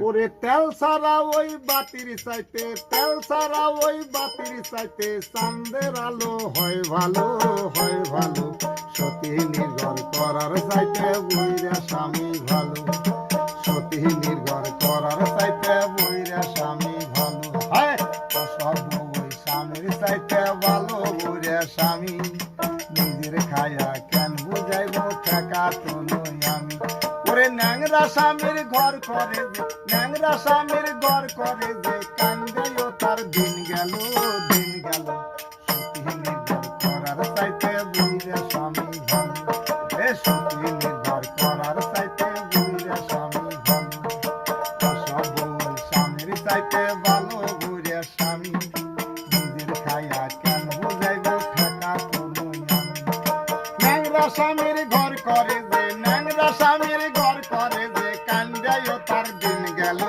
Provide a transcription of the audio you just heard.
ওরে তেল ছাড়া ওই বাতির চাইতে, তেল ছাড়া ওই বাতির চাইতে চাঁদের আলো হয় ভালো, হয় ভালো। সতী নির্ভর করার চাইতে বইরা স্বামী ভালো, সতী নির্ভর করার চাইতে বইরা স্বামী ভালো। হয় সব ওই স্বামীর চাইতে ভালো বইরা স্বামী। নিজের খায়া কেন বুঝাইব ঠেকা তো নই আমি। ওরে ন্যাংরা স্বামীর ঘর করে যে, ন্যাংরা স্বামীর ঘর করে যে কান্দেও তার দিন গেল, দিন গেল। সতী নির্ভর করার চাইতে বইরা স্বামী ভালো, এ সতী নির্ভর করার চাইতে বইরা স্বামী ভালো। সব ওই স্বামীর চাইতে ভালো বইরা স্বামী। নিজের খায়া কেন বুঝাইব ঠেকা তো নই আমি। ন্যাংরা স্বামীর ঘর করে যে, ন্যাংরা স্বামীর ঘর করে যে কান্দেও তার দিন গেল,